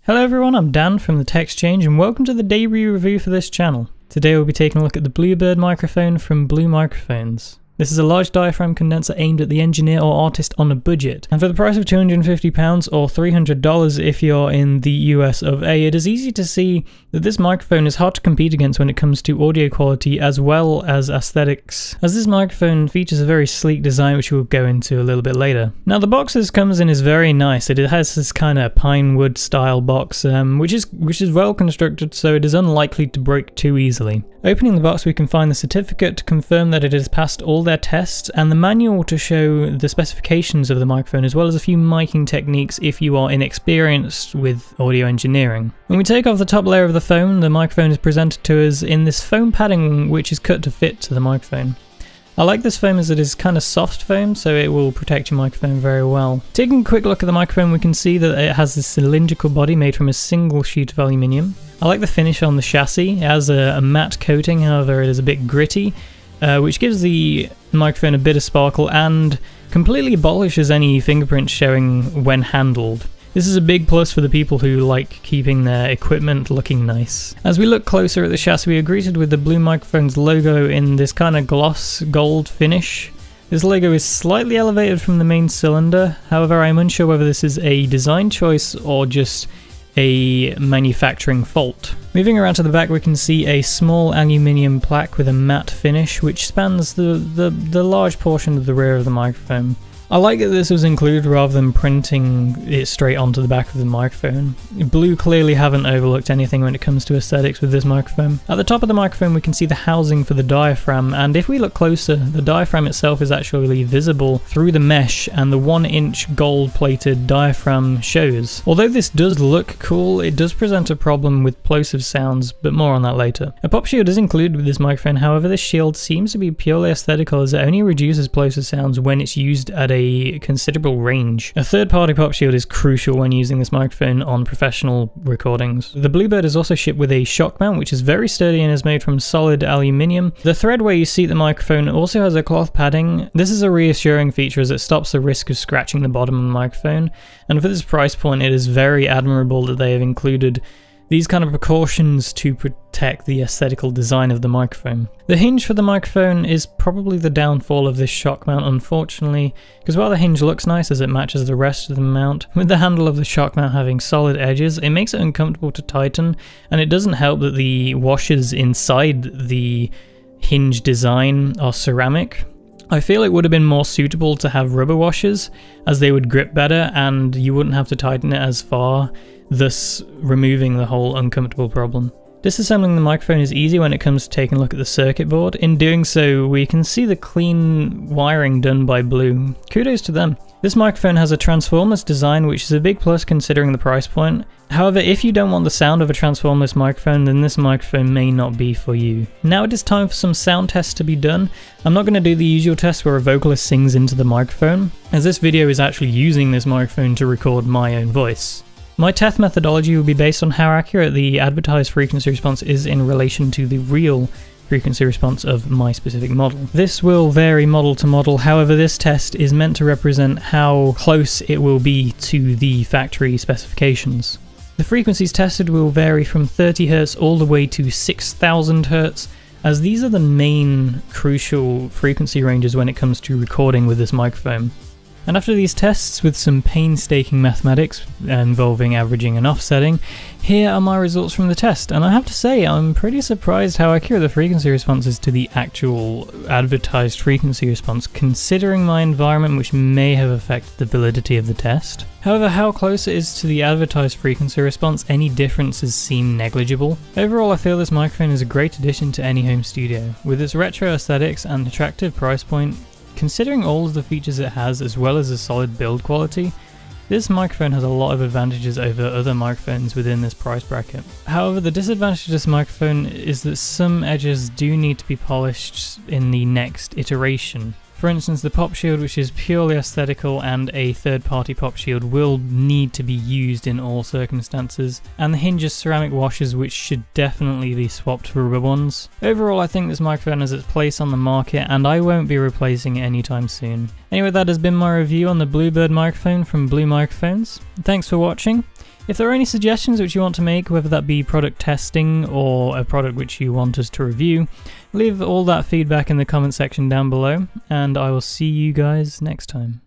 Hello everyone, I'm Dan from the Tekschange and welcome to the daily review for this channel. Today we'll be taking a look at the Bluebird microphone from Blue Microphones. This is a large diaphragm condenser aimed at the engineer or artist on a budget, and for the price of £250 or $300 if you're in the US of A, it is easy to see that this microphone is hard to compete against when it comes to audio quality as well as aesthetics, as this microphone features a very sleek design which we'll go into a little bit later. Now the box this comes in is very nice. It has this kind of pine wood style box which is well constructed, so it is unlikely to break too easily. Opening the box we can find the certificate to confirm that it has passed all their tests and the manual to show the specifications of the microphone as well as a few miking techniques if you are inexperienced with audio engineering. When we take off the top layer of the foam, the microphone is presented to us in this foam padding which is cut to fit to the microphone. I like this foam as it is kind of soft foam, so it will protect your microphone very well. Taking a quick look at the microphone, we can see that it has this cylindrical body made from a single sheet of aluminium. I like the finish on the chassis. It has a matte coating, however it is a bit gritty, which gives the microphone a bit of sparkle and completely abolishes any fingerprints showing when handled. This is a big plus for the people who like keeping their equipment looking nice. As we look closer at the chassis, we are greeted with the Blue Microphones logo in this kind of gloss gold finish. This logo is slightly elevated from the main cylinder, however I am unsure whether this is a design choice or just a manufacturing fault. Moving around to the back we can see a small aluminium plaque with a matte finish which spans the large portion of the rear of the microphone. I like that this was included rather than printing it straight onto the back of the microphone. Blue clearly haven't overlooked anything when it comes to aesthetics with this microphone. At the top of the microphone we can see the housing for the diaphragm, and if we look closer, the diaphragm itself is actually visible through the mesh and the 1-inch gold plated diaphragm shows. Although this does look cool, it does present a problem with plosive sounds, but more on that later. A pop shield is included with this microphone, however this shield seems to be purely aesthetical as it only reduces plosive sounds when it's used at a considerable range. A third-party pop shield is crucial when using this microphone on professional recordings. The Bluebird is also shipped with a shock mount which is very sturdy and is made from solid aluminium. The thread where you seat the microphone also has a cloth padding. This is a reassuring feature as it stops the risk of scratching the bottom of the microphone, and for this price point it is very admirable that they have included these kind of precautions to protect the aesthetical design of the microphone. The hinge for the microphone is probably the downfall of this shock mount, unfortunately, because while the hinge looks nice as it matches the rest of the mount, with the handle of the shock mount having solid edges, it makes it uncomfortable to tighten, and it doesn't help that the washers inside the hinge design are ceramic. I feel it would have been more suitable to have rubber washers as they would grip better and you wouldn't have to tighten it as far, thus removing the whole uncomfortable problem. Disassembling the microphone is easy when it comes to taking a look at the circuit board. In doing so, we can see the clean wiring done by Blue. Kudos to them. This microphone has a transformerless design, which is a big plus considering the price point. However, if you don't want the sound of a transformerless microphone, then this microphone may not be for you. Now it is time for some sound tests to be done. I'm not going to do the usual test where a vocalist sings into the microphone, as this video is actually using this microphone to record my own voice. My test methodology will be based on how accurate the advertised frequency response is in relation to the real frequency response of my specific model. This will vary model to model, however this test is meant to represent how close it will be to the factory specifications. The frequencies tested will vary from 30 Hz all the way to 6000 Hz, as these are the main crucial frequency ranges when it comes to recording with this microphone. And after these tests with some painstaking mathematics involving averaging and offsetting, here are my results from the test, and I have to say I'm pretty surprised how accurate the frequency response is to the actual advertised frequency response, considering my environment which may have affected the validity of the test. However, how close it is to the advertised frequency response, any differences seem negligible. Overall, I feel this microphone is a great addition to any home studio. With its retro aesthetics and attractive price point, considering all of the features it has as well as a solid build quality, this microphone has a lot of advantages over other microphones within this price bracket. However, the disadvantage of this microphone is that some edges do need to be polished in the next iteration. For instance, the pop shield, which is purely aesthetical, and a third-party pop shield will need to be used in all circumstances, and the hinges ceramic washers, which should definitely be swapped for rubber ones. Overall, I think this microphone has its place on the market, and I won't be replacing it anytime soon. Anyway, that has been my review on the Bluebird microphone from Blue Microphones. Thanks for watching. If there are any suggestions which you want to make, whether that be product testing or a product which you want us to review, leave all that feedback in the comment section down below, and I will see you guys next time.